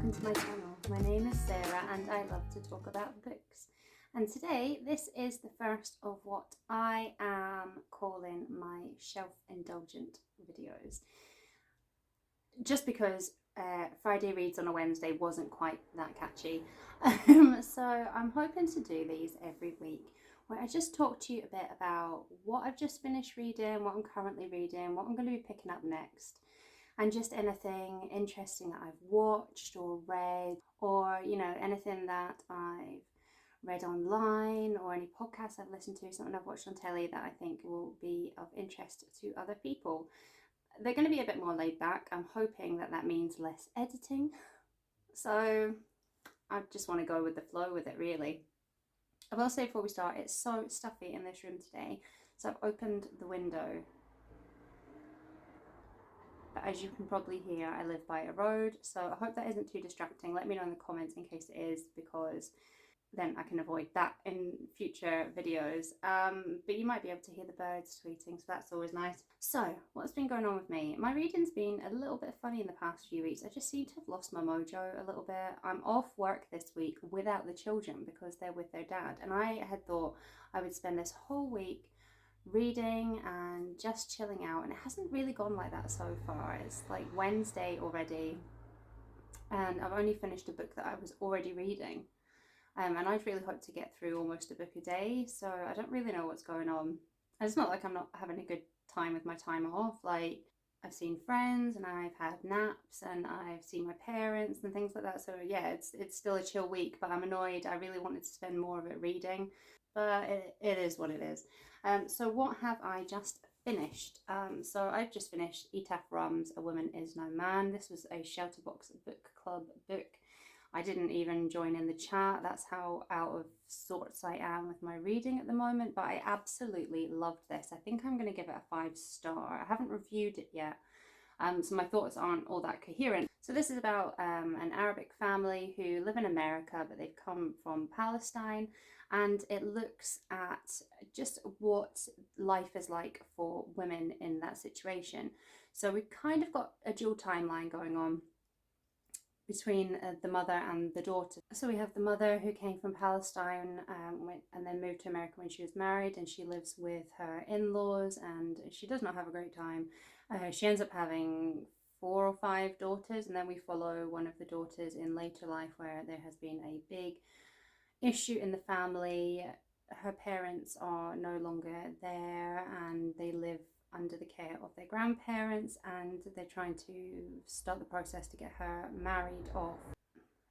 welcome to my channel. My name is Sarah and I love to talk about books. And today, this is the first of what I am calling my shelf indulgent videos. Just because Friday Reads on a Wednesday wasn't quite that catchy. So I'm hoping to do these every week, where I just talk to you a bit about what I've just finished reading, what I'm currently reading, what I'm going to be picking up next. And just anything interesting that I've watched or read, or anything that I've read online, or any podcasts I've listened to, something I've watched on telly that I think will be of interest to other people. They're going to be a bit more laid back. I'm hoping that means less editing, so I just want to go with the flow with it, really. I will say before we start, it's so stuffy in this room today, so I've opened the window. But as you can probably hear, I live by a road, so I hope that isn't too distracting. Let me know in the comments in case it is, because then I can avoid that in future videos. But you might be able to hear the birds tweeting, so that's always nice. So, what's been going on with me? My reading's been a little bit funny in the past few weeks. I just seem to have lost my mojo a little bit. I'm off work this week without the children because they're with their dad, and I had thought I would spend this whole week reading and just chilling out, and it hasn't really gone like that so far. It's like Wednesday already and I've only finished a book that I was already reading, and I'd really hoped to get through almost a book a day, so I don't really know what's going on. And it's not like I'm not having a good time with my time off. Like, I've seen friends and I've had naps and I've seen my parents and things like that, so yeah, it's still a chill week, but I'm annoyed. I really wanted to spend more of it reading, but it is what it is. So what have I just finished? So I've just finished Etaf Rum's A Woman Is No Man. This was a Shelterbox book club book. I didn't even join in the chat. That's how out of sorts I am with my reading at the moment, but I absolutely loved this. I think I'm going to give it a 5-star. I haven't reviewed it yet, so my thoughts aren't all that coherent. So this is about an Arabic family who live in America, but they've come from Palestine, and it looks at just what life is like for women in that situation. So we've kind of got a dual timeline going on between the mother and the daughter. So we have the mother who came from Palestine and then moved to America when she was married, and she lives with her in-laws, and she does not have a great time. She ends up having 4 or 5 daughters, and then we follow one of the daughters in later life where there has been a big issue in the family. Her parents are no longer there and they live under the care of their grandparents, and they're trying to start the process to get her married off.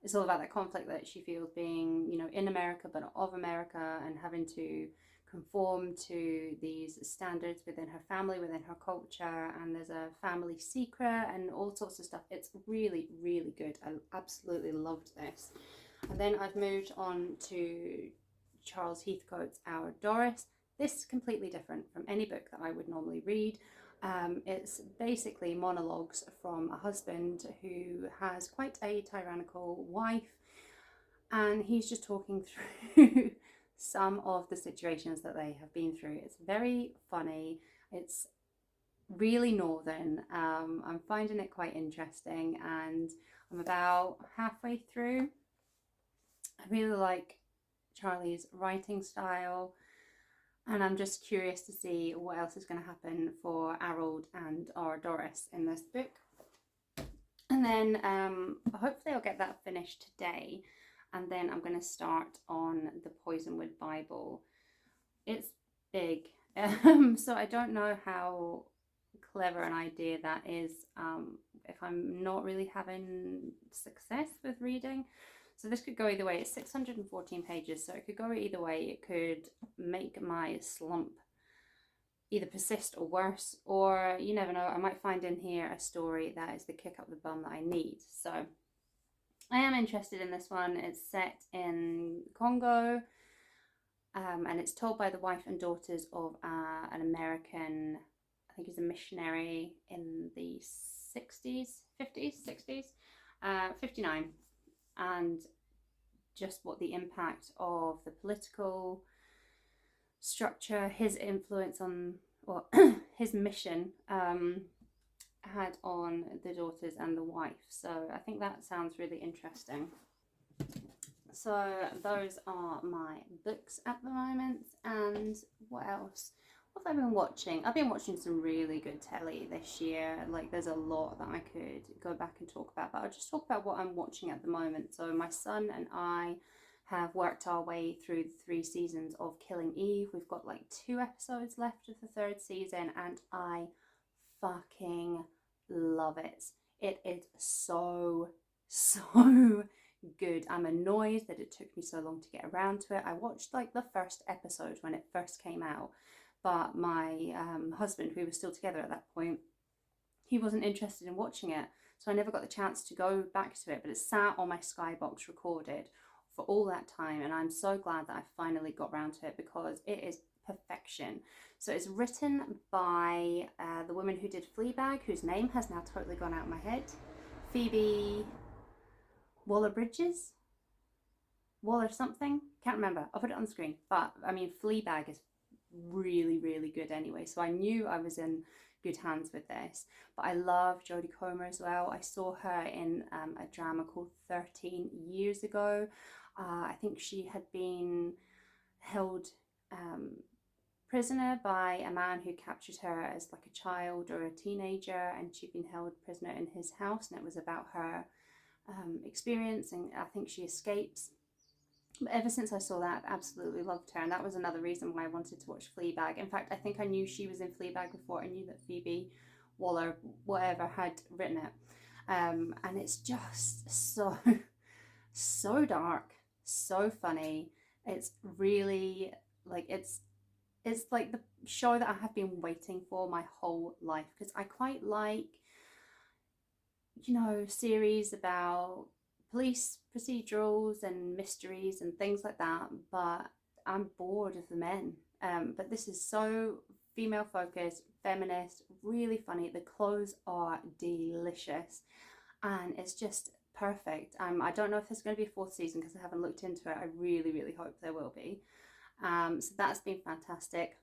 It's all about that conflict that she feels being, in America but not of America, and having to conform to these standards within her family, within her culture, and there's a family secret and all sorts of stuff. It's really, really good. I absolutely loved this. And then I've moved on to Charles Heathcote's Our Doris. This is completely different from any book that I would normally read. It's basically monologues from a husband who has quite a tyrannical wife, and he's just talking through some of the situations that they have been through. It's very funny. It's really northern. I'm finding it quite interesting, and I'm about halfway through. I really like Charlie's writing style, and I'm just curious to see what else is going to happen for Harold and our Doris in this book. And then hopefully I'll get that finished today, and then I'm going to start on the Poisonwood Bible. It's big, so I don't know how clever an idea that is if I'm not really having success with reading. So this could go either way. It's 614 pages, so it could go either way. It could make my slump either persist or worse, or you never know, I might find in here a story that is the kick up the bum that I need. So I am interested in this one. It's set in Congo, and it's told by the wife and daughters of an American, I think he's a missionary in the 60s, 50s, 60s, 59. And just what the impact of the political structure, his influence on, or his mission had on the daughters and the wife. So I think that sounds really interesting. So those are my books at the moment. And what else? What have I been watching? I've been watching some really good telly this year. Like, there's a lot that I could go back and talk about, but I'll just talk about what I'm watching at the moment. So my son and I have worked our way through the 3 seasons of Killing Eve. We've got like 2 episodes left of the 3rd season, and I fucking love it. It is so good. I'm annoyed that it took me so long to get around to it. I watched like the first episode when it first came out, but my husband, we were still together at that point, he wasn't interested in watching it, so I never got the chance to go back to it, but it sat on my Skybox recorded for all that time, and I'm so glad that I finally got around to it because it is perfection. So it's written by the woman who did Fleabag, whose name has now totally gone out of my head, Phoebe Waller-Bridges? Waller something? Can't remember. I'll put it on the screen. But, I mean, Fleabag is really, really good anyway. So I knew I was in good hands with this. But I love Jodie Comer as well. I saw her in a drama called 13 years ago. I think she had been held prisoner by a man who captured her as like a child or a teenager, and she'd been held prisoner in his house, and it was about her experience, and I think she escapes. But ever since I saw that, I've absolutely loved her, and that was another reason why I wanted to watch Fleabag. In fact, I think I knew she was in Fleabag before I knew that Phoebe Waller whatever had written it, and it's just so dark, so funny. It's really like it's like the show that I have been waiting for my whole life, because I quite like, you know, series about police procedurals and mysteries and things like that, but I'm bored of the men. But this is so female focused, feminist, really funny. The clothes are delicious, and it's just perfect. I don't know if there's going to be a 4th season because I haven't looked into it. I really, really hope there will be. So that's been fantastic.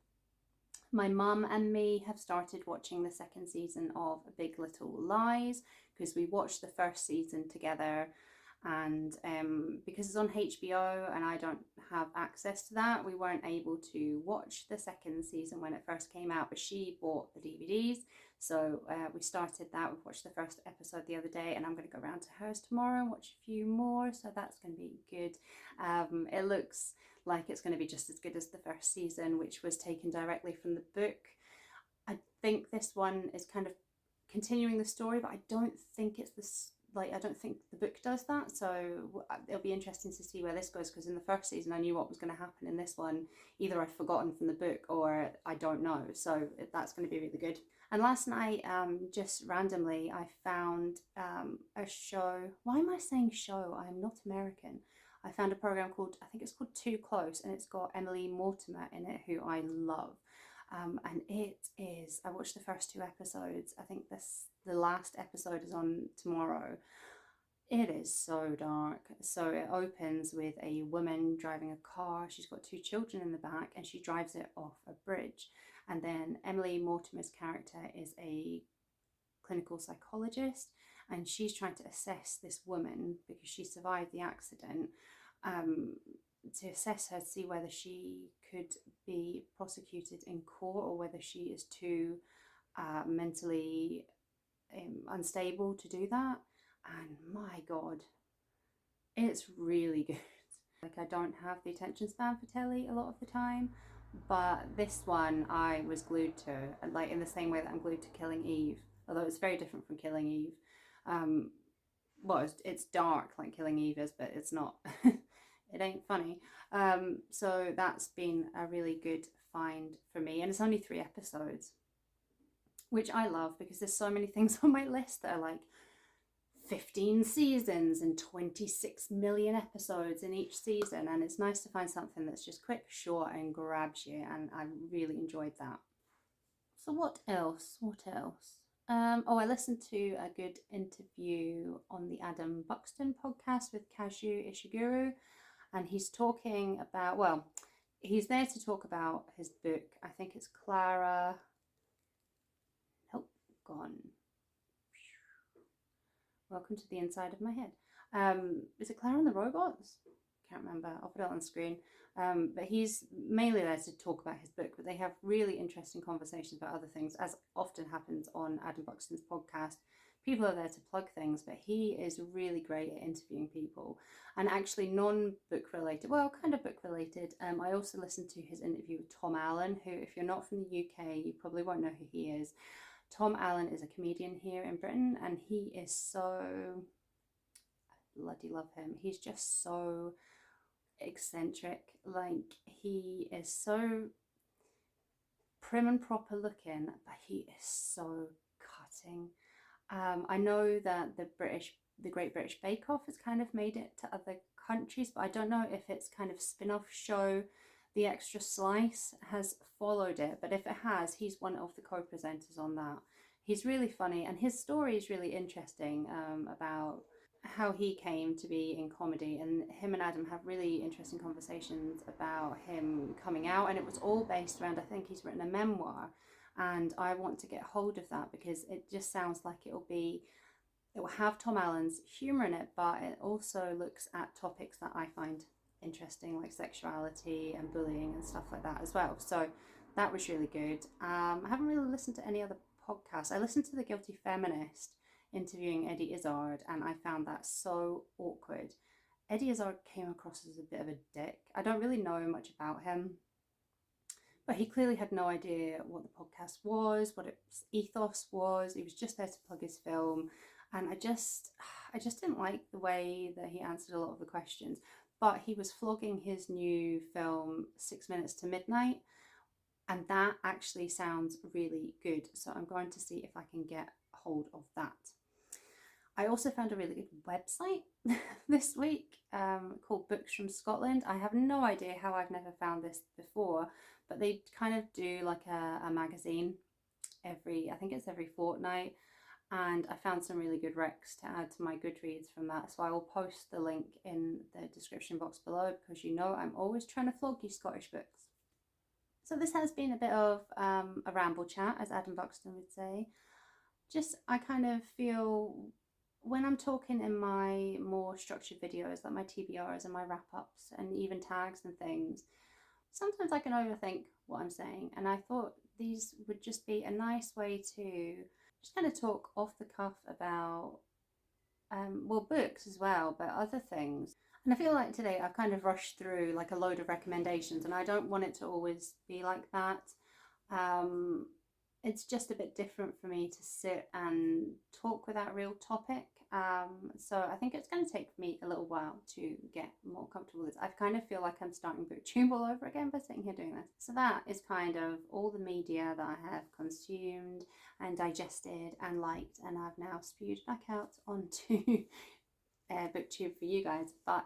My mum and me have started watching the 2nd season of Big Little Lies because we watched the 1st season together, and because it's on HBO and I don't have access to that, we weren't able to watch the 2nd season when it first came out, but she bought the DVDs, so we started that. We've watched the 1st episode the other day, and I'm going to go around to hers tomorrow and watch a few more, so that's going to be good. It looks like it's going to be just as good as the 1st season, which was taken directly from the book. I think this one is kind of continuing the story, but I don't think it's this, like, I don't think the book does that, so it'll be interesting to see where this goes, because in the 1st season I knew what was going to happen. In this one, either I've forgotten from the book or I don't know, so that's going to be really good. And last night, just randomly, I found a show. Why am I saying show? I'm not American. I found a program called, I think it's called Too Close, and it's got Emily Mortimer in it, who I love. And it is, I watched the first 2 episodes. I think the last episode is on tomorrow. It is so dark. So it opens with a woman driving a car. She's got 2 children in the back, and she drives it off a bridge. And then Emily Mortimer's character is a clinical psychologist, and she's trying to assess this woman because she survived the accident, to assess her, to see whether she could be prosecuted in court or whether she is too mentally unstable to do that. And my god, it's really good. Like, I don't have the attention span for telly a lot of the time, but this one I was glued to, like in the same way that I'm glued to Killing Eve, although it's very different from Killing Eve. Well, it's dark like Killing Eve is, but it's not. It ain't funny. So that's been a really good find for me, and it's only 3 episodes, which I love, because there's so many things on my list that are like 15 seasons and 26 million episodes in each season, and it's nice to find something that's just quick, short, and grabs you, and I really enjoyed that. So what else? I listened to a good interview on the Adam Buxton podcast with Kazuo Ishiguro, and he's talking about, well, he's there to talk about his book. I think it's Clara. Nope, gone. Welcome to the inside of my head. Is it Clara and the Robots? Can't remember. I'll put it on the screen. But he's mainly there to talk about his book, but they have really interesting conversations about other things, as often happens on Adam Buxton's podcast. People are there to plug things, but he is really great at interviewing people, and actually non-book related, well, kind of book related. I also listened to his interview with Tom Allen, who, if you're not from the UK, you probably won't know who he is. Tom Allen is a comedian here in Britain, and he is so, I bloody love him. He's just so eccentric. Like, he is so prim and proper looking, but he is so cutting. I know that the Great British Bake Off has kind of made it to other countries, but I don't know if its kind of spin-off show, The Extra Slice, has followed it. But if it has, he's one of the co-presenters on that. He's really funny, and his story is really interesting about how he came to be in comedy, and him and Adam have really interesting conversations about him coming out, and it was all based around, I think he's written a memoir, and I want to get hold of that because it just sounds like it will have Tom Allen's humour in it, but it also looks at topics that I find interesting, like sexuality and bullying and stuff like that as well. So that was really good. I haven't really listened to any other podcasts. I listened to the Guilty Feminist interviewing Eddie Izzard, and I found that so awkward. Eddie Izzard came across as a bit of a dick. I don't really know much about him, but he clearly had no idea what the podcast was, what its ethos was. He was just there to plug his film, and I just didn't like the way that he answered a lot of the questions. But he was flogging his new film 6 Minutes to Midnight, and that actually sounds really good. So I'm going to see if I can get hold of that. I also found a really good website this week called Books from Scotland. I have no idea how I've never found this before, but they kind of do like a magazine I think it's every fortnight, and I found some really good recs to add to my Goodreads from that. So I will post the link in the description box below, because you know I'm always trying to flog you Scottish books. So this has been a bit of a ramble chat, as Adam Buxton would say. I kind of feel when I'm talking in my more structured videos, like my TBRs and my wrap-ups and even tags and things, sometimes I can overthink what I'm saying, and I thought these would just be a nice way to just kind of talk off the cuff about, books as well, but other things. And I feel like today I've kind of rushed through like a load of recommendations, and I don't want it to always be like that. It's just a bit different for me to sit and talk without a real topic. So I think it's going to take me a little while to get more comfortable with this. I kind of feel like I'm starting BookTube all over again by sitting here doing this. So that is kind of all the media that I have consumed and digested and liked, and I've now spewed back out onto BookTube for you guys. But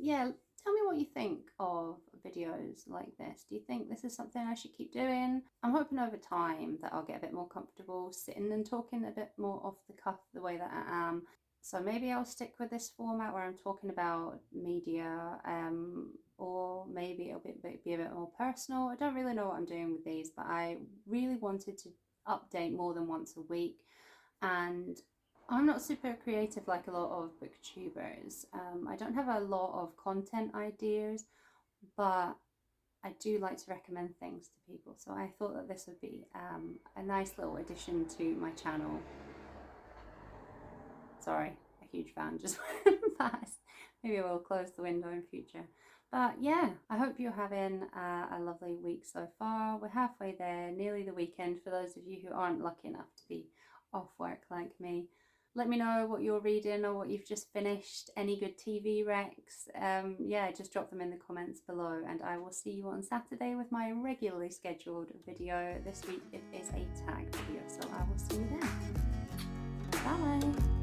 yeah, tell me what you think of videos like this. Do you think this is something I should keep doing? I'm hoping over time that I'll get a bit more comfortable sitting and talking a bit more off the cuff the way that I am. So maybe I'll stick with this format where I'm talking about media, or maybe it'll be a bit more personal. I don't really know what I'm doing with these, but I really wanted to update more than once a week, and I'm not super creative like a lot of booktubers. I don't have a lot of content ideas, but I do like to recommend things to people. So I thought that this would be a nice little addition to my channel. Sorry, a huge fan just went past. Maybe I will close the window in future. But yeah, I hope you're having a lovely week so far. We're halfway there, nearly the weekend for those of you who aren't lucky enough to be off work like me. Let me know what you're reading or what you've just finished, any good TV recs. Yeah, just drop them in the comments below, and I will see you on Saturday with my regularly scheduled video. This week it is a tag video, so I will see you then. Bye!